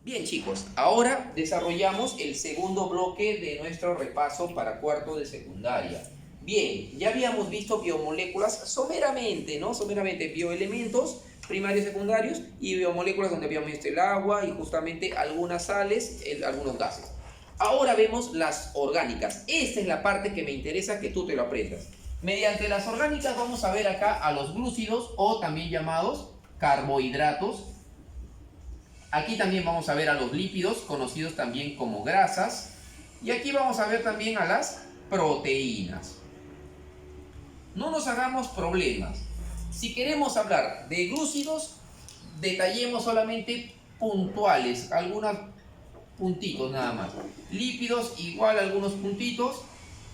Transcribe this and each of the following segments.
Bien chicos, ahora desarrollamos el segundo bloque de nuestro repaso para cuarto de secundaria. Bien, ya habíamos visto biomoléculas someramente, ¿no? Someramente bioelementos primarios y secundarios y biomoléculas donde habíamos visto el agua y justamente algunas sales, algunos gases. Ahora vemos las orgánicas. Esta es la parte que me interesa que tú te lo aprendas. Mediante las orgánicas vamos a ver acá a los glúcidos o también llamados carbohidratos. Aquí también vamos a ver a los lípidos, conocidos también como grasas. Y aquí vamos a ver también a las proteínas. No nos hagamos problemas. Si queremos hablar de glúcidos, detallemos solamente puntuales, algunos puntitos nada más. Lípidos igual algunos puntitos,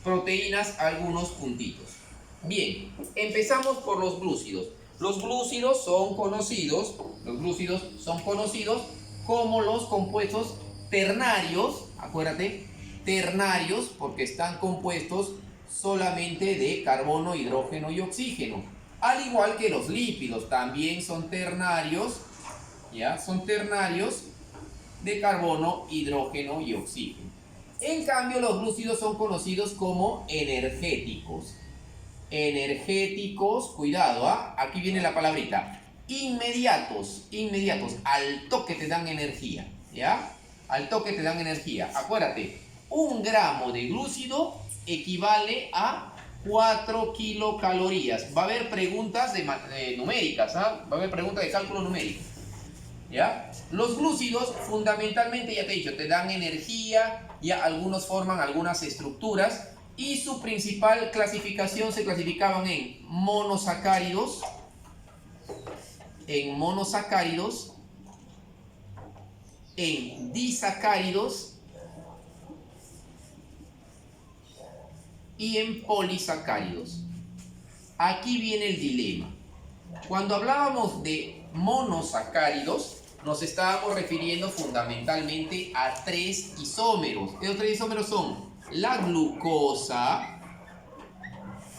proteínas algunos puntitos. Bien, empezamos por los glúcidos. Los glúcidos son conocidos como los compuestos ternarios, acuérdate, ternarios porque están compuestos solamente de carbono, hidrógeno y oxígeno. Al igual que los lípidos, también son ternarios, ¿ya? Son ternarios de carbono, hidrógeno y oxígeno. En cambio, los glúcidos son conocidos como energéticos. Energéticos, cuidado, aquí viene la palabrita. Inmediatos, al toque te dan energía, ¿ya? Al toque te dan energía. Acuérdate, 1 gramo de glúcido equivale a 4 kilocalorías. Va a haber preguntas numéricas, va a haber preguntas de cálculo numérico, ¿ya? Los glúcidos fundamentalmente, ya te he dicho, te dan energía, ya algunos forman algunas estructuras y su principal clasificación se clasificaban en monosacáridos, en disacáridos y en polisacáridos. Aquí viene el dilema. Cuando hablábamos de monosacáridos, nos estábamos refiriendo fundamentalmente a 3 isómeros. Esos 3 isómeros son la glucosa,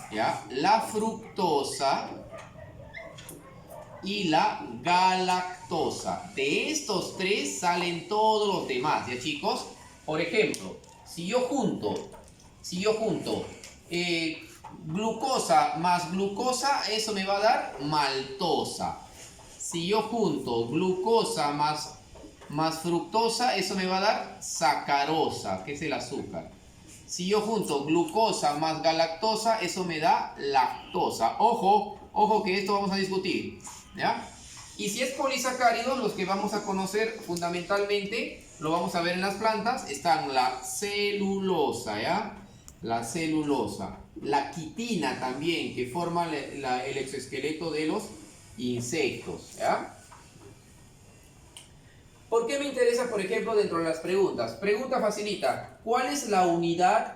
¿ya? La fructosa y la galactosa. De estos 3 salen todos los demás, ¿ya chicos? Por ejemplo, si yo junto glucosa más glucosa, eso me va a dar maltosa. Si yo junto glucosa más fructosa, eso me va a dar sacarosa, que es el azúcar. Si yo junto glucosa más galactosa, eso me da lactosa. Ojo que esto vamos a discutir, ¿ya? Y si es polisacáridos, los que vamos a conocer fundamentalmente, lo vamos a ver en las plantas, están la celulosa, ¿ya? La celulosa, la quitina también, que forma el exoesqueleto de los insectos, ¿ya? ¿Por qué me interesa, por ejemplo, dentro de las preguntas? Pregunta facilita, ¿cuál es la unidad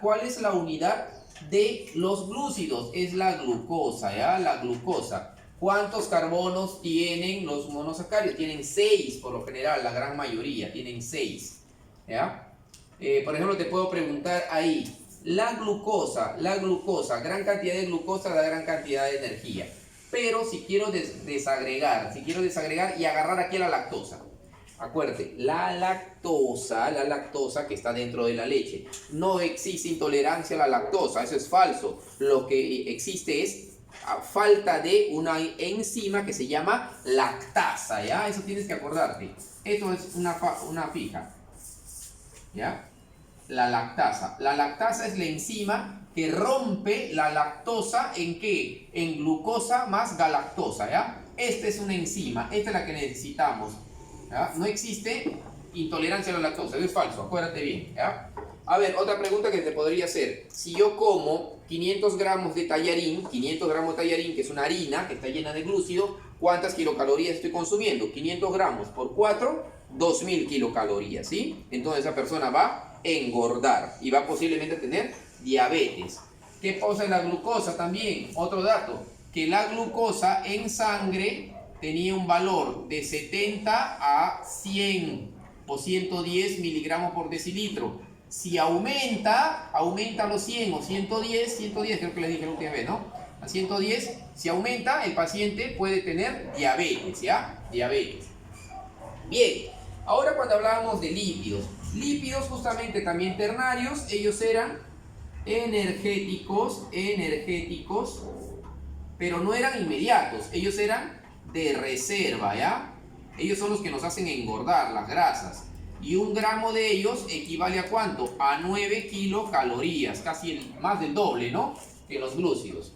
de los glúcidos? Es la glucosa, ¿ya? La glucosa. ¿Cuántos carbonos tienen los monosacáridos? Tienen 6 por lo general, la gran mayoría, tienen 6, ¿ya? Por ejemplo, te puedo preguntar ahí, la glucosa, gran cantidad de glucosa da gran cantidad de energía. Pero si quiero desagregar y agarrar aquí la lactosa, acuérdate, la lactosa que está dentro de la leche. No existe intolerancia a la lactosa, eso es falso. Lo que existe es falta de una enzima que se llama lactasa, ¿ya? Eso tienes que acordarte. Esto es una fija, ¿ya? La lactasa. La lactasa es la enzima que rompe la lactosa ¿en qué? En glucosa más galactosa, ¿ya? Esta es una enzima, esta es la que necesitamos, ¿ya? No existe intolerancia a la lactosa, eso es falso, acuérdate bien, ¿ya? A ver, otra pregunta que te podría hacer. Si yo como 500 gramos de tallarín, que es una harina que está llena de glúcido, ¿cuántas kilocalorías estoy consumiendo? 500 gramos por 4, 2000 kilocalorías, ¿sí? Entonces esa persona va a engordar y va posiblemente a tener diabetes. ¿Qué pasa en la glucosa también? Otro dato, que la glucosa en sangre tenía un valor de 70 a 100 o 110 miligramos por decilitro. Si aumenta a los 100 o 110 creo que les dije la última vez, ¿no? A 110, si aumenta, el paciente puede tener diabetes, ¿ya? Diabetes. Bien, Ahora cuando hablábamos de lípidos justamente también ternarios, ellos eran energéticos, pero no eran inmediatos, ellos eran de reserva, ¿ya? Ellos son los que nos hacen engordar, las grasas. Y 1 gramo de ellos equivale a ¿cuánto? A 9 kilocalorías, casi más del doble, ¿no? Que los glúcidos.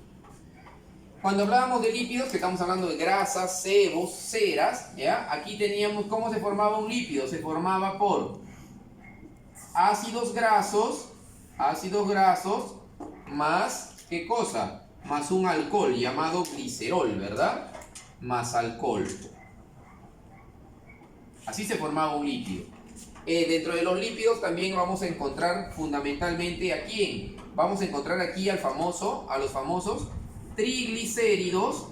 Cuando hablábamos de lípidos, que estamos hablando de grasas, sebos, ceras, ¿ya? Aquí teníamos cómo se formaba un lípido. Se formaba por ácidos grasos, más, ¿qué cosa? Más un alcohol llamado glicerol, ¿verdad? Más alcohol. Así se formaba un lípido. Dentro de los lípidos también vamos a encontrar fundamentalmente ¿a quién? Vamos a encontrar aquí a los famosos triglicéridos,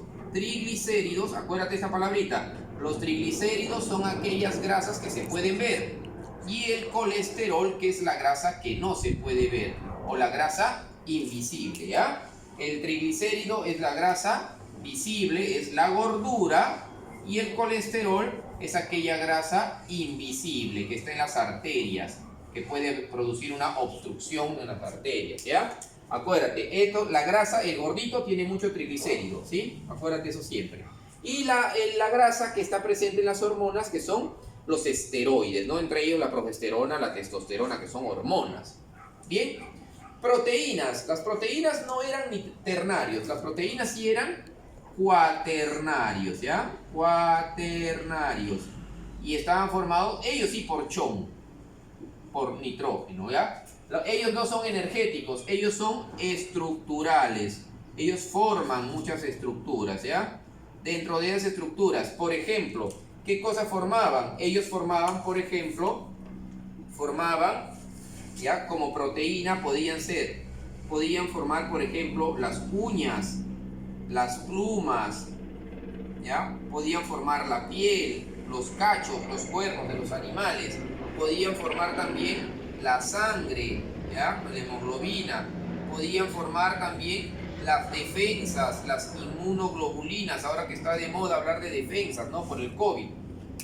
acuérdate esta palabrita. Los triglicéridos son aquellas grasas que se pueden ver. Y el colesterol, que es la grasa que no se puede ver, o la grasa invisible, ¿ya? El triglicérido es la grasa visible, es la gordura, y el colesterol es aquella grasa invisible que está en las arterias, que puede producir una obstrucción en las arterias, ¿ya? Acuérdate, la grasa, el gordito tiene mucho triglicérido, ¿sí? Acuérdate eso siempre. Y la grasa que está presente en las hormonas, que son los esteroides, ¿no? Entre ellos la progesterona, la testosterona, que son hormonas. Bien, proteínas. Las proteínas no eran ni ternarios, las proteínas sí eran cuaternarios, ¿ya? Cuaternarios. Y estaban formados, ellos sí, por nitrógeno, ¿ya? Ellos no son energéticos, ellos son estructurales. Ellos forman muchas estructuras, ¿ya? Dentro de esas estructuras, por ejemplo, ¿qué cosas formaban? Ellos formaban, por ejemplo, ¿ya? Como proteína podían formar, por ejemplo, las uñas, las plumas, ¿ya? Podían formar la piel, los cachos, los cuernos de los animales, podían formar también la sangre, ¿ya? La hemoglobina, podían formar también las defensas, las inmunoglobulinas, ahora que está de moda hablar de defensas, ¿no? Por el COVID,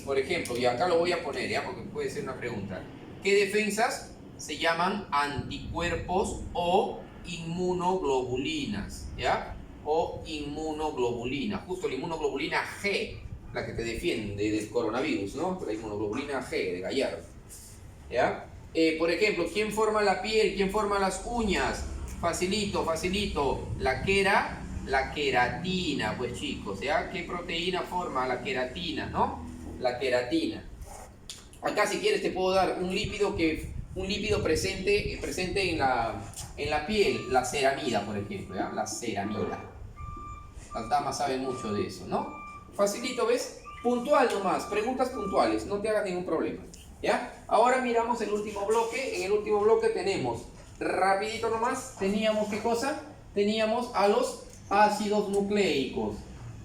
por ejemplo, y acá lo voy a poner, ¿ya? Porque puede ser una pregunta. ¿Qué defensas? Se llaman anticuerpos o inmunoglobulinas, ¿ya? O inmunoglobulina, justo la inmunoglobulina G, la que te defiende del coronavirus, ¿no? La inmunoglobulina G de Gallardo, ¿ya? Por ejemplo, ¿quién forma la piel? ¿Quién forma las uñas? Facilito. La queratina, pues chicos, ¿ya? ¿Qué proteína forma la queratina, no? La queratina. Acá si quieres te puedo dar un lípido presente en la piel, la ceramida, por ejemplo, ¿ya? La ceramida. Las damas saben mucho de eso, ¿no? Facilito, ¿ves? Puntual nomás, preguntas puntuales, no te hagas ningún problema, ¿ya? Ahora miramos el último bloque. En el último bloque tenemos, rapidito nomás, teníamos ¿qué cosa? Teníamos a los ácidos nucleicos.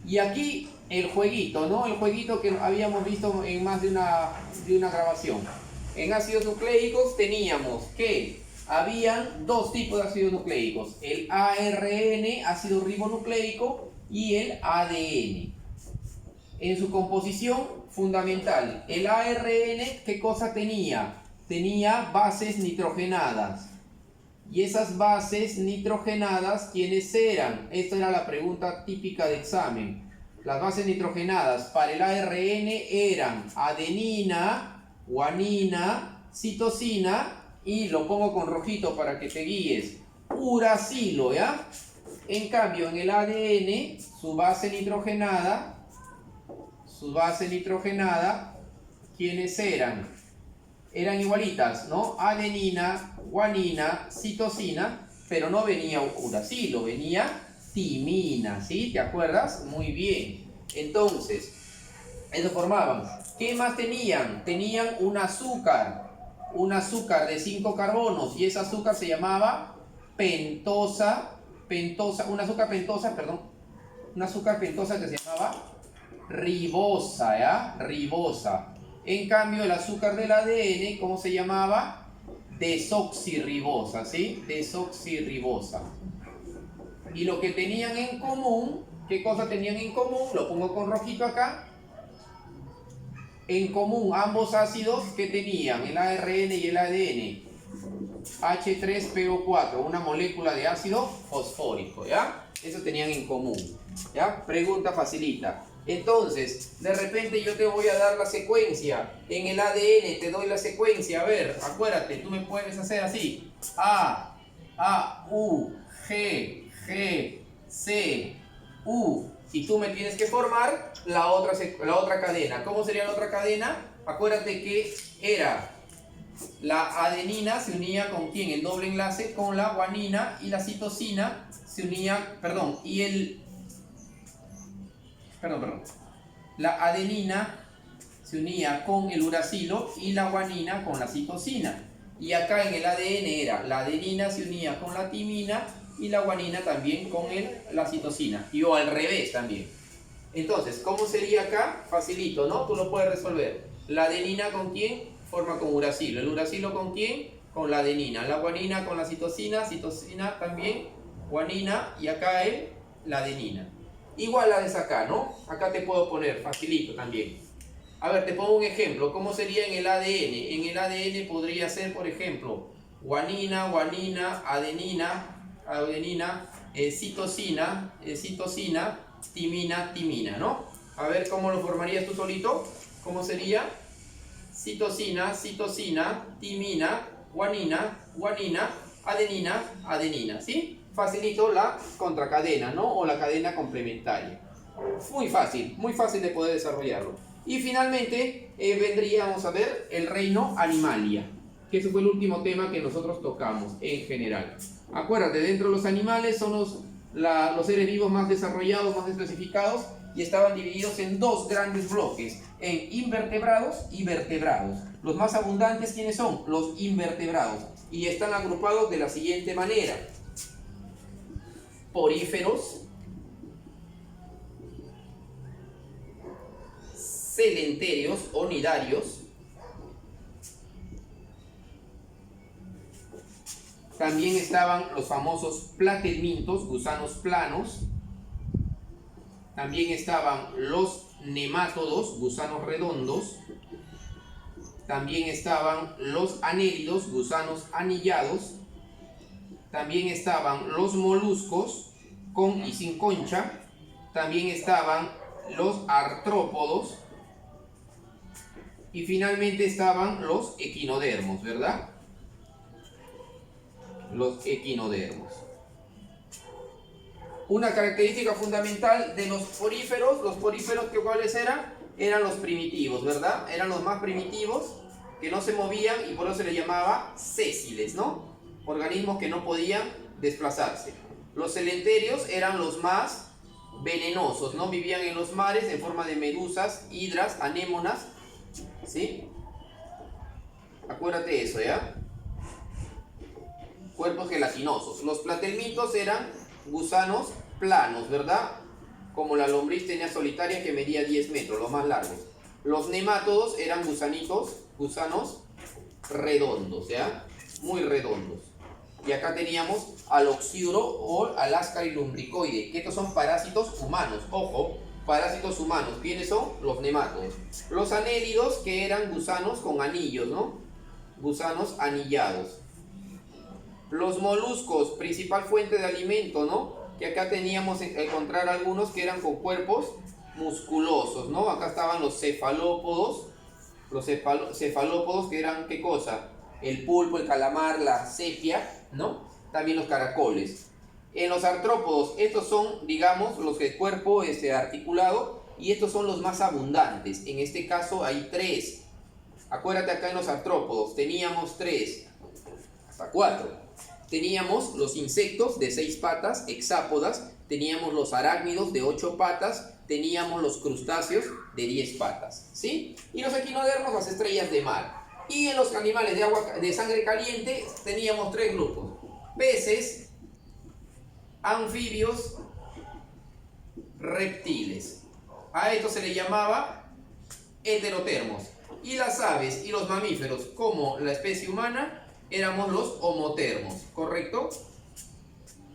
Y aquí el jueguito, ¿no? El jueguito que habíamos visto en más de una grabación. En ácidos nucleicos teníamos que habían 2 tipos de ácidos nucleicos, el ARN, ácido ribonucleico, y el ADN. En su composición fundamental, el ARN, ¿qué cosa tenía? Tenía bases nitrogenadas. Y esas bases nitrogenadas, ¿quiénes eran? Esta era la pregunta típica de examen. Las bases nitrogenadas para el ARN eran adenina, guanina, citosina, y lo pongo con rojito para que te guíes, uracilo, ¿ya? En cambio, en el ADN, su base nitrogenada, ¿quiénes eran? Eran igualitas, ¿no? Adenina, guanina, citosina, pero no venía uracilo, venía timina, ¿sí? ¿Te acuerdas? Muy bien. Entonces, eso formaban. ¿Qué más tenían? Tenían un azúcar de 5 carbonos, y ese azúcar se llamaba un azúcar pentosa que se llamaba ribosa, ¿ya? Ribosa. En cambio, el azúcar del ADN, ¿cómo se llamaba? Desoxirribosa, ¿sí? Desoxirribosa. Y lo que tenían en común, ¿qué cosa tenían en común? Lo pongo con rojito acá. En común ambos ácidos que tenían el ARN y el ADN. H3PO4, una molécula de ácido fosfórico, ¿ya? Eso tenían en común, ¿ya? Pregunta facilita. Entonces, de repente yo te voy a dar la secuencia. En el ADN te doy la secuencia. A ver, acuérdate, tú me puedes hacer así. A, U, G, C, U. Y tú me tienes que formar la otra cadena. ¿Cómo sería la otra cadena? Acuérdate que era la adenina se unía con ¿quién? El doble enlace con la guanina, y la citosina se unía, la adenina se unía con el uracilo y la guanina con la citosina. Y acá en el ADN era la adenina se unía con la timina y la guanina también con la citosina. Y o al revés también. Entonces, ¿cómo sería acá? Facilito, ¿no? Tú lo puedes resolver. La adenina con quién? Forma con uracilo. ¿El uracilo con quién? Con la adenina. La guanina con la citosina. Citosina también. Guanina. Y acá la adenina. Igual la de acá, ¿no? Acá te puedo poner, facilito también. A ver, te pongo un ejemplo. ¿Cómo sería en el ADN? En el ADN podría ser, por ejemplo, guanina, adenina, citosina, timina, ¿no? A ver, ¿cómo lo formarías tú solito? ¿Cómo sería? Citosina, timina, guanina, adenina, ¿sí? Facilito la contracadena, ¿no? O la cadena complementaria. Muy fácil de poder desarrollarlo. Y finalmente vendríamos a ver el reino Animalia, que ese fue el último tema que nosotros tocamos en general. Acuérdate, dentro de los animales son los seres vivos más desarrollados, más especificados, y estaban divididos en dos grandes bloques, en invertebrados y vertebrados. Los más abundantes, ¿quiénes son? Los invertebrados. Y están agrupados de la siguiente manera: poríferos, celentéreos o nidarios, también estaban los famosos platelmintos, gusanos planos, también estaban los nemátodos, gusanos redondos, también estaban los anélidos, gusanos anillados, también estaban los moluscos con y sin concha, también estaban los artrópodos, y finalmente estaban los equinodermos, ¿verdad? Los equinodermos. Una característica fundamental de los poríferos que ¿cuáles eran? Eran los primitivos, ¿verdad? Eran los más primitivos, que no se movían, y por eso se les llamaba sésiles, ¿no? Organismos que no podían desplazarse. Los celentéreos eran los más venenosos, ¿no? Vivían en los mares en forma de medusas, hidras, anémonas, ¿sí? Acuérdate de eso, ¿ya? Cuerpos gelatinosos. Los platelmintos eran gusanos planos, ¿verdad? Como la lombriz tenía solitaria, que medía 10 metros, los más largos. Los nemátodos eran gusanos redondos, ¿ya? Muy redondos. Y acá teníamos al oxiuro o al ascarilumbricoide, que estos son parásitos humanos. Ojo, parásitos humanos. ¿Quiénes son? Los nemátodos. Los anélidos, que eran gusanos con anillos, ¿no? Gusanos anillados. Los moluscos, principal fuente de alimento, ¿no? Que acá teníamos encontrar algunos que eran con cuerpos musculosos, ¿no? Acá estaban los cefalópodos. Los cefalópodos, que eran, ¿qué cosa? El pulpo, el calamar, la sepia, ¿no? También los caracoles. En los artrópodos, estos son, digamos, los de cuerpo articulado, y estos son los más abundantes. En este caso hay 3. Acuérdate, acá en los artrópodos teníamos 3, hasta 4. Teníamos los insectos de 6 patas, hexápodas, teníamos los arácnidos de 8 patas, teníamos los crustáceos de 10 patas, ¿sí? Y los equinodermos, las estrellas de mar. Y en los animales de sangre caliente teníamos 3 grupos: peces, anfibios, reptiles. A esto se le llamaba heterotermos. Y las aves y los mamíferos, como la especie humana, éramos los homotermos, ¿correcto?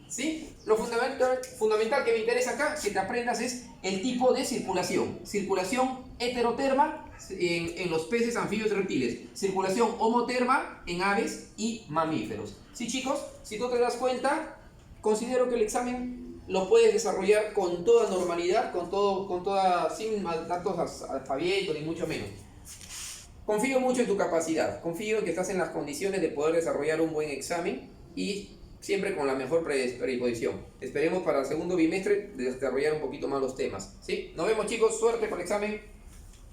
¿Sí? Lo fundamental que me interesa acá que te aprendas es el tipo de circulación. Circulación heteroterma en los peces, anfibios y reptiles. Circulación homoterma en aves y mamíferos. Sí, chicos, si tú te das cuenta, considero que el examen lo puedes desarrollar con toda normalidad, sin tantos aspavientos ni mucho menos. Confío mucho en tu capacidad, confío en que estás en las condiciones de poder desarrollar un buen examen y siempre con la mejor predisposición. Esperemos para el segundo bimestre desarrollar un poquito más los temas. ¿Sí? Nos vemos, chicos, suerte con el examen.